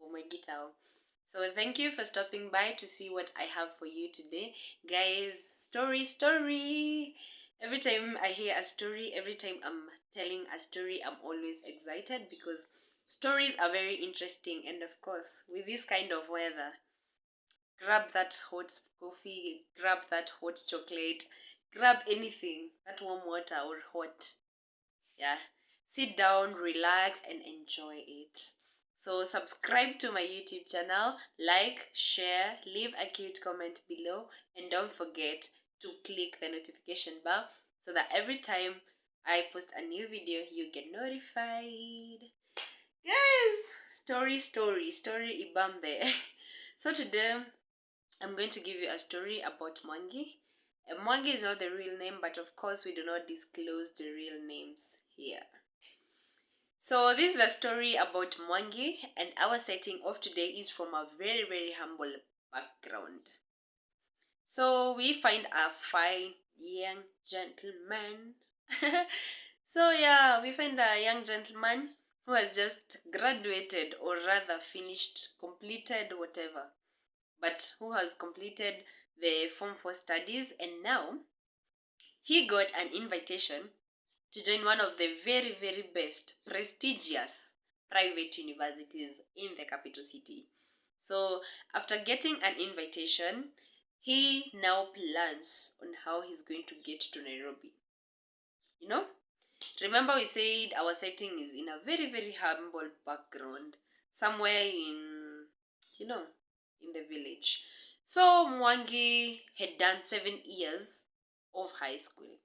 for my guitar. So thank you for stopping by to see what I have for you today. Guys, story. Every time I hear a story, every time I'm telling a story, I'm always excited because stories are very interesting. And of course, with this kind of weather, grab that hot coffee, grab that hot chocolate, grab anything, that warm water or hot. Yeah. Sit down, relax, and enjoy it. So, subscribe to my YouTube channel, like, share, leave a cute comment below, and don't forget to click the notification bell so that every time I post a new video, you get notified. Guys, story Ibambe. So, today I'm going to give you a story about Mwangi. Mwangi is not the real name, but of course, we do not disclose the real names here. So this is a story about Mwangi, and our setting of today is from a very humble background. So we find a fine young gentleman. So yeah, we find a young gentleman who has just graduated, or rather finished, completed, whatever, but who has completed the Form 4 studies, and now he got an invitation to join one of the very best, prestigious private universities in the capital city. So, after getting an invitation, he now plans on how he's going to get to Nairobi. You know, remember we said our setting is in a very humble background, somewhere in, you know, in the village. So, Mwangi had done 7 years of high school.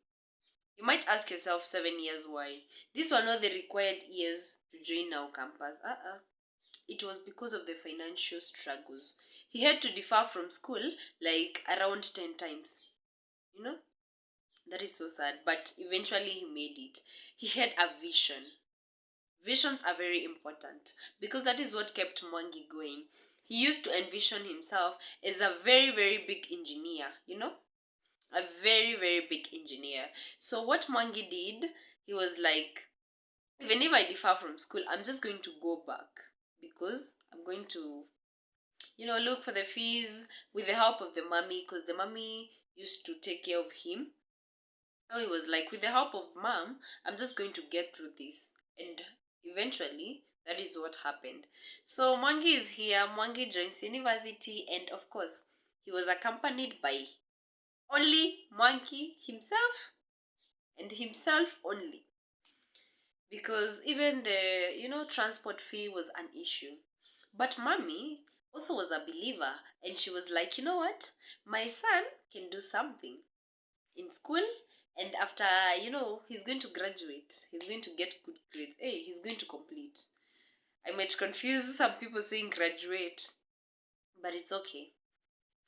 You might ask yourself, 7 years, why? These were not the required years to join Now Campus. It was because of the financial struggles. He had to defer from school like around 10 times. You know? That is so sad. But eventually he made it. He had a vision. Visions are very important because that is what kept Mwangi going. He used to envision himself as a very big engineer, you know? A very big engineer. So what Mwangi did, he was like, even if I defer from school, I'm just going to go back because I'm going to, look for the fees with the help of the mommy, because the mommy used to take care of him. So he was like, with the help of mom, I'm just going to get through this. And eventually, that is what happened. So Mwangi is here. Mwangi joins university, and of course, he was accompanied by only Mwangi himself and himself only, because even the transport fee was an issue. But mommy also was a believer, and she was like, you know what, my son can do something in school, and after he's going to graduate, he's going to get good grades, hey, he's going to complete. I might confuse some people saying graduate, but it's okay.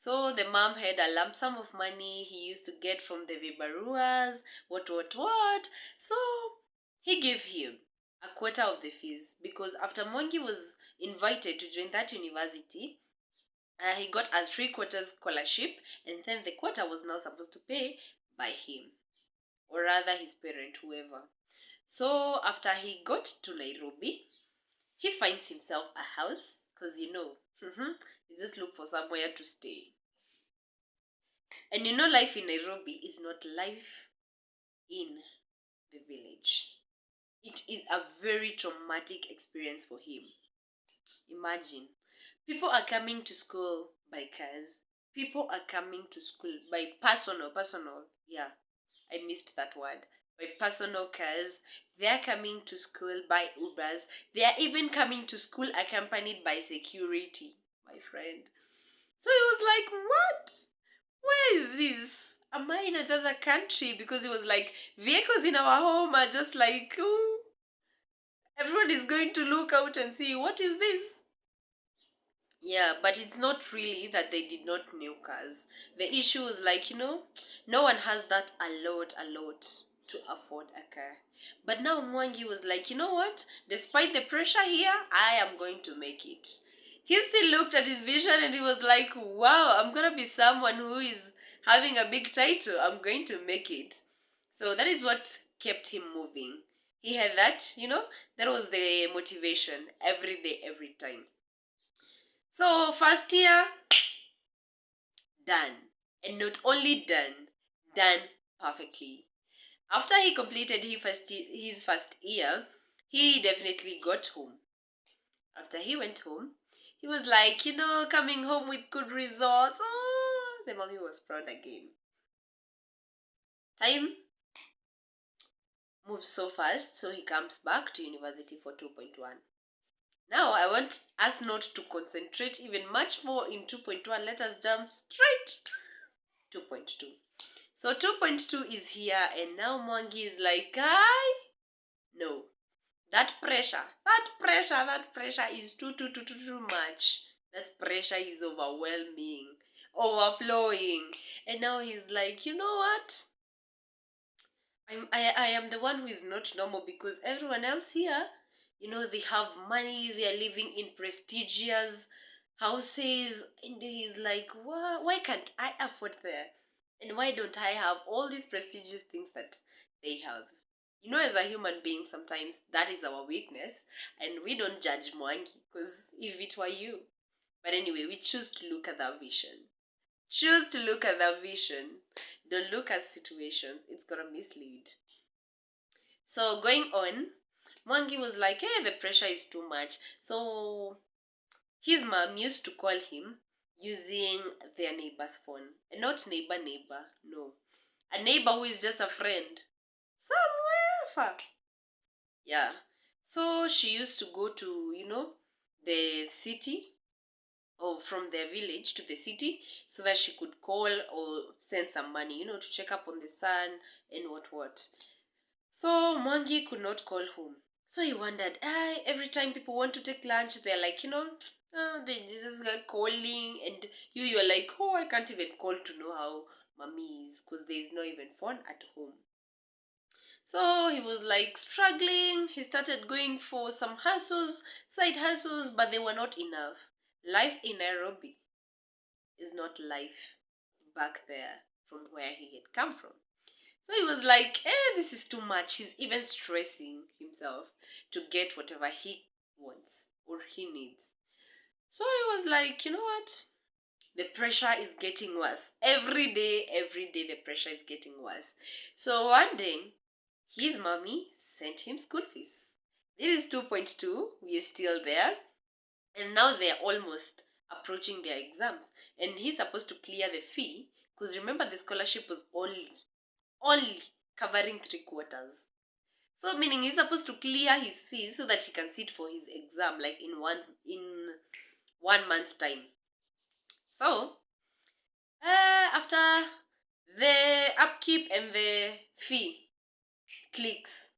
So the mom had a lump sum of money he used to get from the Vibaruas, what. So he gave him a quarter of the fees, because after Mwangi was invited to join that university, he got a 3/4 scholarship, and then the quarter was now supposed to pay by him, or rather his parent, whoever. So after he got to Nairobi, he finds himself a house, because you just look for somewhere to stay. And life in Nairobi is not life in the village. It is a very traumatic experience for him. Imagine, people are coming to school by cars. People are coming to school by personal. Yeah, I missed that word. By personal cars. They are coming to school by Ubers. They are even coming to school accompanied by security, my friend. So he was like, what? Where is this? Am I in another country? Because it was like, vehicles in our home are just like, ooh, everyone is going to look out and see, what is this? Yeah, but it's not really that they did not know cars. The issue is like, no one has that a lot to afford a car. But now Mwangi was like, you know what? Despite the pressure here, I am going to make it. He still looked at his vision and he was like, wow, I'm going to be someone who is having a big title. I'm going to make it. So that is what kept him moving. He had that, that was the motivation every day, every time. So first year, done. And not only done perfectly. After he completed his first year, he definitely got home. After he went home, he was like, coming home with good results. Oh, the mommy was proud again. Time moves so fast, so he comes back to university for 2.1. Now I want us not to concentrate even much more in 2.1. Let us jump straight to 2.2. So 2.2 is here, and now Mwangi is like, guy, no. That pressure is too much. That pressure is overwhelming, overflowing. And now he's like, you know what? I am the one who is not normal because everyone else here, they have money, they are living in prestigious houses, and he's like, why can't I afford that? And why don't I have all these prestigious things that they have? As a human being, sometimes that is our weakness, and we don't judge Mwangi because if it were you. But anyway, we choose to look at the vision. Choose to look at the vision. Don't look at situations. It's gonna mislead. So going on, Mwangi was like, hey, the pressure is too much. So his mom used to call him using their neighbor's phone. And not neighbor, no. A neighbor who is just a friend. Somewhere far. Yeah. So she used to go to, the city or from their village to the city so that she could call or send some money, to check up on the son and what. So Mwangi could not call home. So he wondered, every time people want to take lunch, they're like, they just like calling, and you're like, oh, I can't even call to know how mommy is because there is no even phone at home. So he was like struggling. He started going for some side hustles, but they were not enough. Life in Nairobi is not life back there from where he had come from. So he was like, this is too much. He's even stressing himself to get whatever he wants or he needs. So he was like, you know what? The pressure is getting worse. Every day, the pressure is getting worse. So one day, his mommy sent him school fees. This is 2.2. We are still there. And now they're almost approaching their exams. And he's supposed to clear the fee. Because remember, the scholarship was only covering 3/4. So meaning he's supposed to clear his fees so that he can sit for his exam like in 1 month's time. So after the upkeep and the fee clicks,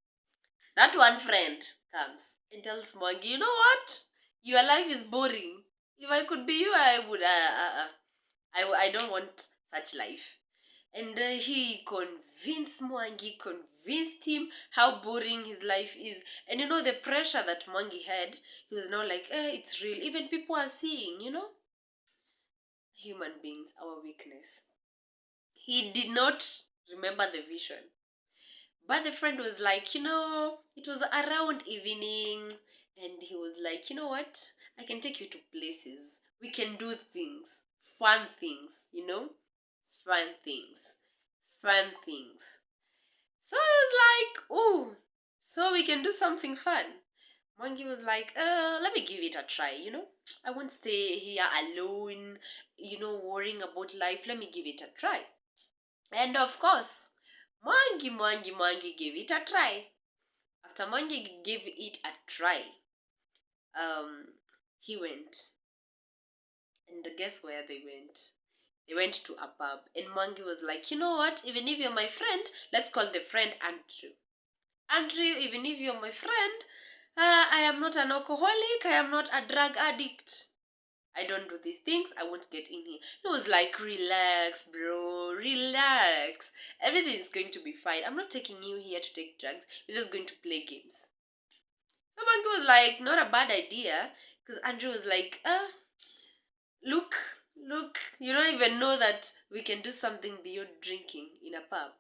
that one friend comes and tells Mwangi, you know what? Your life is boring. If I could be you, I would. I don't want such life. And he convinced him how boring his life is. And the pressure that Mwangi had, he was now like, it's real. Even people are seeing, human beings, our weakness. He did not remember the vision. But the friend was like, it was around evening, and he was like, you know what? I can take you to places. We can do things, fun things, fun things, fun things. So I was like, oh, so we can do something fun. Mwangi was like, let me give it a try, I won't stay here alone, worrying about life. Let me give it a try. And of course, Mwangi gave it a try. After Mwangi gave it a try, he went. And guess where they went? They went to a pub. And Mwangi was like, you know what? Even if you're my friend, let's call the friend Andrew. Andrew, even if you're my friend, I am not an alcoholic. I am not a drug addict. I don't do these things. I won't get in here. He was like, relax, bro. Relax. Everything is going to be fine. I'm not taking you here to take drugs. We're just going to play games. So Mwangi was like, not a bad idea. Because Andrew was like, look, you don't even know that we can do something beyond drinking in a pub.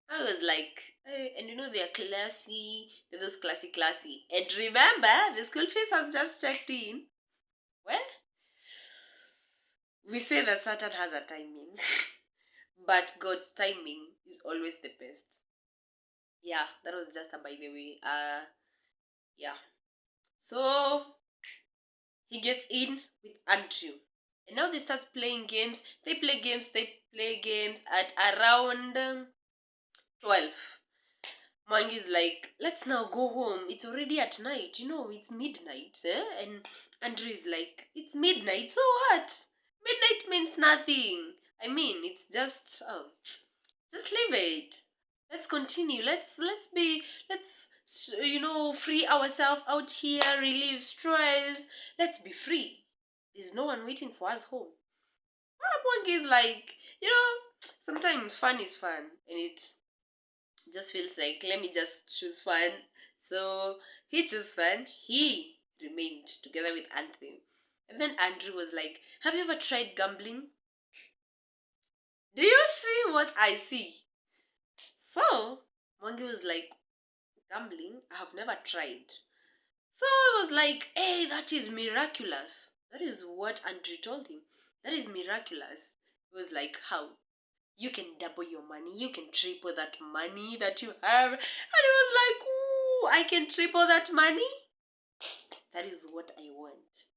I was like, and they're classy, they're those classy. And remember, the school fees has just checked in. Well, We say that Satan has a timing, but God's timing is always the best. Yeah, that was just a by the way. Yeah. So he gets in with Andrew. And now they start playing games. They play games at around 12. Mangi's like, let's now go home. It's already at night. It's midnight. And Andrew is like, it's midnight. So what? Midnight means nothing. I mean, it's just leave it. Let's continue. Let's free ourselves out here, relieve stress. Let's be free. There's no one waiting for us home. One is like, sometimes fun is fun, and it just feels like, let me just choose fun. So he chose fun. He remained together with Andrew. And then Andrew was like, have you ever tried gambling? Do you see what I see? So Mwangi was like, gambling? I have never tried. So I was like, hey, that is miraculous. That is what Andrew told him. That is miraculous. He was like, how? You can double your money. You can triple that money that you have. And he was like, ooh, I can triple that money? That is what I want.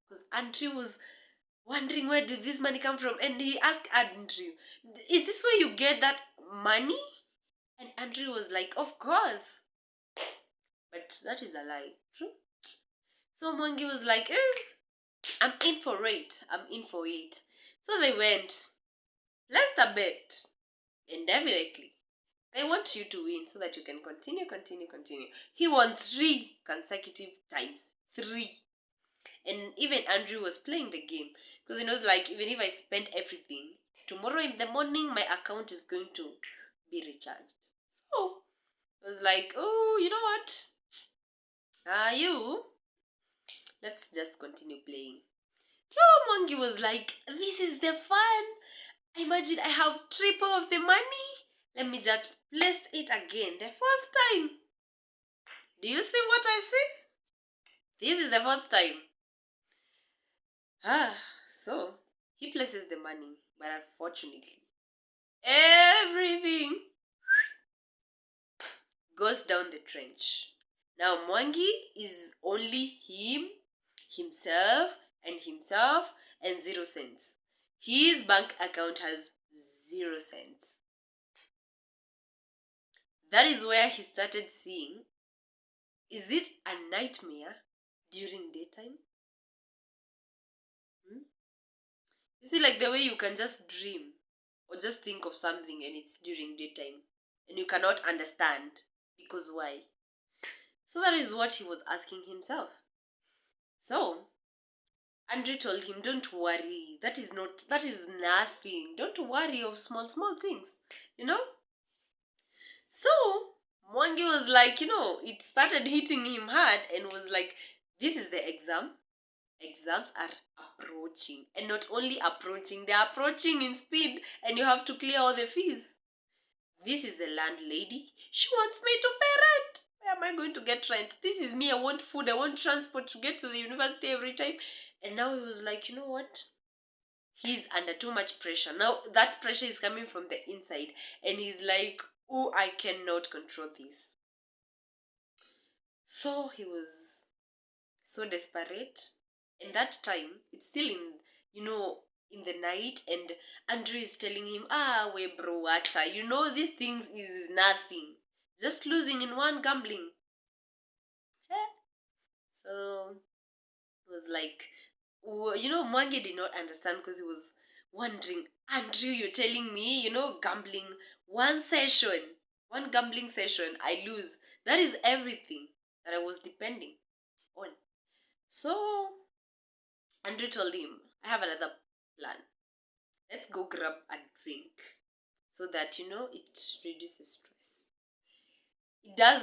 Because Andrew was wondering, where did this money come from? And he asked Andrew, is this where you get that money? And Andrew was like, of course. But that is a lie. True? So Mwangi was like, I'm in for it. I'm in for it. So they went, placed a bet. And definitely, they want you to win so that you can continue. He won 3 consecutive times. 3. And even Andrew was playing the game. Because he knows, like, even if I spend everything, tomorrow in the morning, my account is going to be recharged. So, it was like, oh, you know what? Let's just continue playing. So Mwangi was like, this is the fun. Imagine I have triple of the money. Let me just place it again. The 4th time. Do you see what I see? This is the 4th time. So he places the money, but unfortunately, everything goes down the trench. Now Mwangi is only himself, and 0 cents. His bank account has 0 cents. That is where he started seeing, is it a nightmare during daytime? You see, like the way you can just dream or just think of something and it's during daytime and you cannot understand because why? So that is what he was asking himself. So Andrew told him, don't worry, that is nothing. Don't worry of small things, So Mwangi was like, it started hitting him hard and was like, this is the exam. Exams are approaching. And not only approaching, they are approaching in speed and you have to clear all the fees. This is the landlady. She wants me to pay rent. Where am I going to get rent? This is me. I want food. I want transport to get to the university every time. And now he was like, you know what? He's under too much pressure. Now that pressure is coming from the inside. And he's like, oh, I cannot control this. So he was so desperate. And that time, it's still in the night, and Andrew is telling him, we bro, acha, these things is nothing. Just losing in one gambling. So it was like, Mwangi did not understand because he was wondering, Andrew, you're telling me, gambling, one gambling session, I lose. That is everything that I was depending on. So Andrew told him, I have another plan. Let's go grab a drink so that, it reduces stress. It does.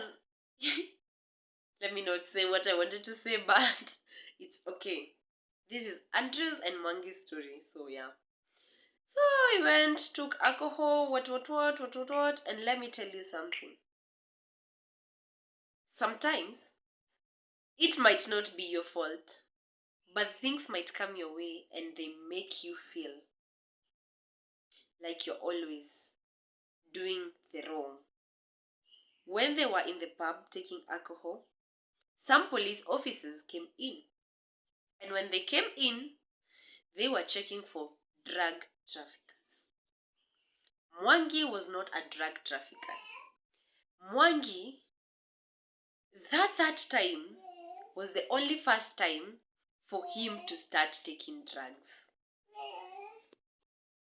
Let me not say what I wanted to say, but it's okay. This is Andrew's and Mwangi's story, so yeah. So I went, took alcohol, what, and let me tell you something. Sometimes, it might not be your fault, but things might come your way and they make you feel like you're always doing the wrong. When they were in the pub taking alcohol, some police officers came in. And when they came in, they were checking for drug traffickers. Mwangi was not a drug trafficker. Mwangi, that time was the only first time for him to start taking drugs.